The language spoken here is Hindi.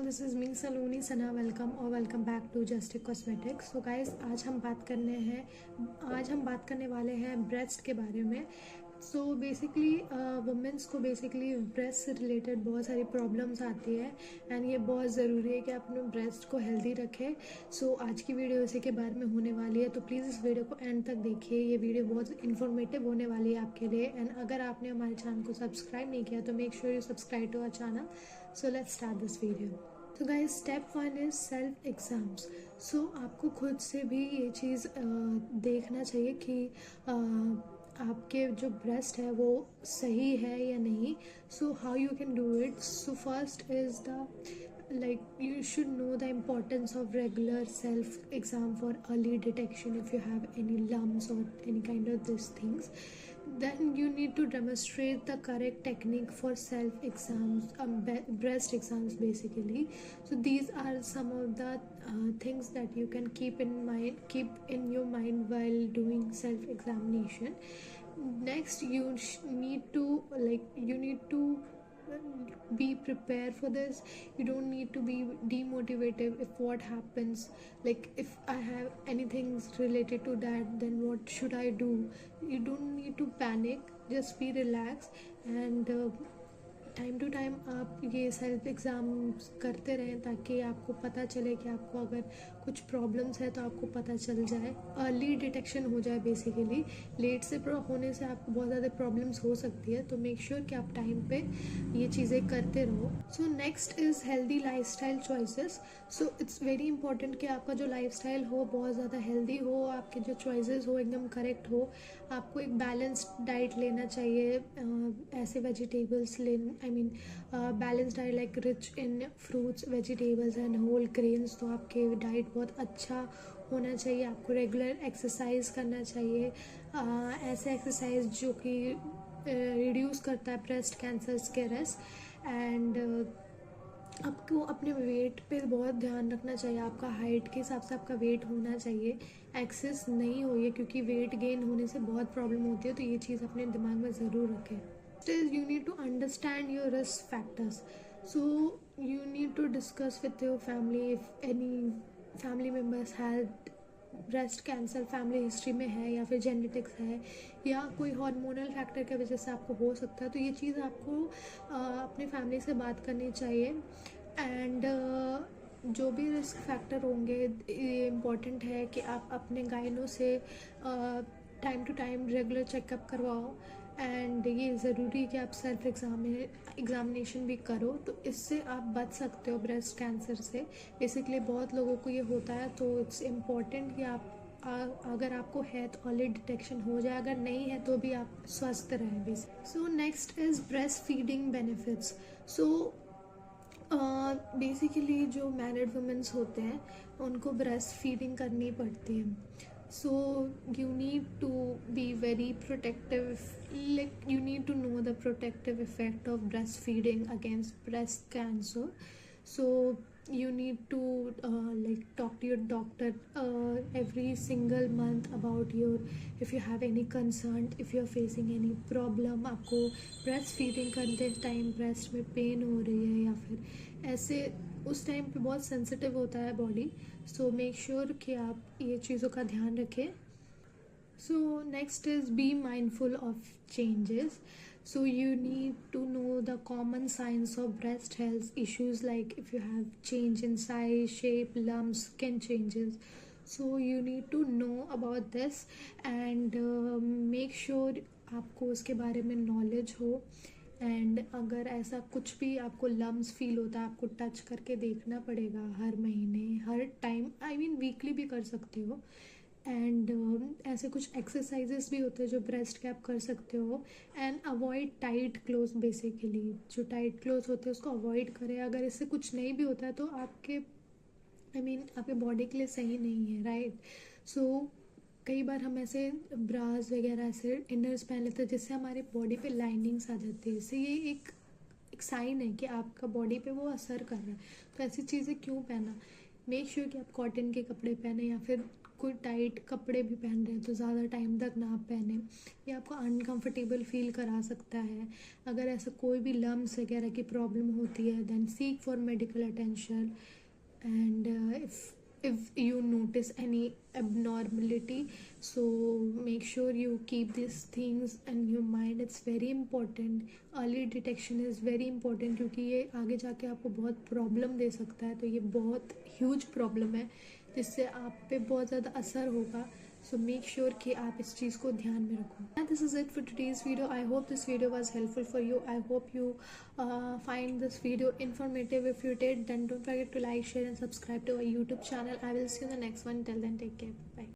This is me Saloni Sana. Welcome और welcome back to Justick cosmetics. So guys, आज हम बात करने वाले हैं ब्रेस्ट के बारे में। सो बेसिकली वुमेंस को बेसिकली ब्रेस्ट से रिलेटेड बहुत सारी प्रॉब्लम्स आती है एंड ये बहुत ज़रूरी है कि आप अपने ब्रेस्ट को हेल्दी रखें। सो आज की वीडियो इसी के बारे में होने वाली है, तो प्लीज़ इस वीडियो को एंड तक देखिए। ये वीडियो बहुत इन्फॉर्मेटिव होने वाली है आपके लिए। एंड अगर आपने हमारे चैनल को सब्सक्राइब नहीं किया तो make sure you subscribe to our channel. So let's start this video. तो guys, step 1 is self exams. So आपको खुद से भी ये चीज़ देखना चाहिए कि आपके जो ब्रेस्ट है वो सही है या नहीं। So how you can do it? So first is the you should know the importance of regular self exam for early detection. If you have any lumps or any kind of these things, then you need to demonstrate the correct technique for self exams, breast exams basically. So these are some of the things that you can keep in your mind while doing self examination. Next, you need to be prepared for this. You don't need to be demotivated if what happens, like if I have anything related to that, then what should I do? You don't need to panic, just be relaxed and time to time आप ये सेल्फ एग्ज़ाम्स करते रहें ताकि आपको पता चले कि आपको अगर कुछ प्रॉब्लम्स है तो आपको पता चल जाए, अर्ली डिटेक्शन हो जाए बेसिकली। लेट से होने से आपको बहुत ज़्यादा प्रॉब्लम्स हो सकती है, तो मेक श्योर कि आप टाइम पे ये चीज़ें करते रहो। So next is healthy lifestyle choices. So it's very important कि आपका जो लाइफस्टाइल हो बहुत ज़्यादा हेल्दी हो, आपके जो चॉइसेस हो एकदम करेक्ट हो। आपको एक बैलेंस्ड डाइट लेना चाहिए, ऐसे vegetables balance diet like rich in fruits, vegetables and whole grains. तो आपके डाइट बहुत अच्छा होना चाहिए। आपको रेगुलर एक्सरसाइज करना चाहिए, ऐसे एक्सरसाइज जो कि रिड्यूस करता है ब्रेस्ट कैंसर के रिस्क। एंड आपको अपने वेट पे बहुत ध्यान रखना चाहिए। आपका हाइट के हिसाब से आपका वेट होना चाहिए, एक्सेस नहीं हो ये, क्योंकि वेट गेन होने से बहुत प्रॉब्लम होती है। तो ये चीज़ अपने दिमाग में ज़रूर रखें। Is you need to understand your risk factors. So you need to discuss with your family if any family members had breast cancer family history में है या फिर जेनेटिक्स है या कोई हार्मोनल फैक्टर की वजह से आपको हो सकता है। तो ये चीज़ आपको अपने फैमिली से बात करनी चाहिए। एंड जो भी रिस्क फैक्टर होंगे, ये इम्पॉर्टेंट है कि आप अपने गाइनों से time to time regular checkup करवाओ। एंड ये ज़रूरी है कि आप सेल्फ एग्ज़ामिनेशन भी करो, तो इससे आप बच सकते हो ब्रेस्ट कैंसर से। बेसिकली बहुत लोगों को ये होता है, तो इट्स इम्पॉर्टेंट कि आप अगर आपको है तो अर्ली डिटेक्शन हो जाए, अगर नहीं है तो भी आप स्वस्थ रहें basic. So next is breast feeding benefits. So basically जो मैरिड वुमेन्स होते हैं उनको ब्रेस्ट फीडिंग करनी पड़ती है। So you need to be very protective, like you need to know the protective effect of breastfeeding against breast cancer. So you need to talk to your doctor every single month about if you have any concern, if you are facing any problem, आपको breastfeeding करते टाइम ब्रेस्ट में पेन हो रही है या फिर ऐसे, उस टाइम पे बहुत सेंसिटिव होता है बॉडी। सो मेक श्योर कि आप ये चीज़ों का ध्यान रखें। So next is be mindful of changes. So you need to know the common signs of breast health issues, like if you have change in size, shape, lumps, skin changes. So you need to know about this and make sure आपको उसके बारे में नॉलेज हो। एंड अगर ऐसा कुछ भी आपको लम्स फील होता है, आपको टच करके देखना पड़ेगा हर महीने, हर टाइम, वीकली भी कर सकते हो। एंड ऐसे कुछ एक्सरसाइजेस भी होते हैं जो ब्रेस्ट के आप कर सकते हो। And avoid tight cloth, basically जो टाइट क्लोथ होते हैं उसको अवॉइड करें। अगर इससे कुछ नहीं भी होता है तो आपके आपके बॉडी के लिए सही नहीं है, राइट? सो कई बार हम ऐसे ब्रास वगैरह ऐसे इनर्स पहन लेते हैं जिससे हमारी बॉडी पे लाइनिंग्स आ जाती है। इससे ये एक साइन है कि आपका बॉडी पे वो असर कर रहा है। तो ऐसी चीज़ें क्यों पहना? मेक श्योर कि आप कॉटन के कपड़े पहने, या फिर कोई टाइट कपड़े भी पहन रहे हैं तो ज़्यादा टाइम तक ना पहने, ये आपको अनकंफर्टेबल फील करा सकता है। अगर ऐसा कोई भी लम्स वगैरह की प्रॉब्लम होती है then seek for medical attention. And if you notice any abnormality, so make sure you keep these things in your mind. It's very important. Early detection is very important, क्योंकि ये आगे जाके आपको बहुत प्रॉब्लम दे सकता है। तो ये बहुत ह्यूज प्रॉब्लम है जिससे आप पे बहुत ज़्यादा असर होगा। सो मेक श्योर कि आप इस चीज़ को ध्यान में रखो। And this is it for today's video. I hope this video was helpful for you. I hope you find this video informative. If you did, then don't forget to like, share and subscribe to our YouTube channel. I will see you in the next one. Till then, take care. Bye.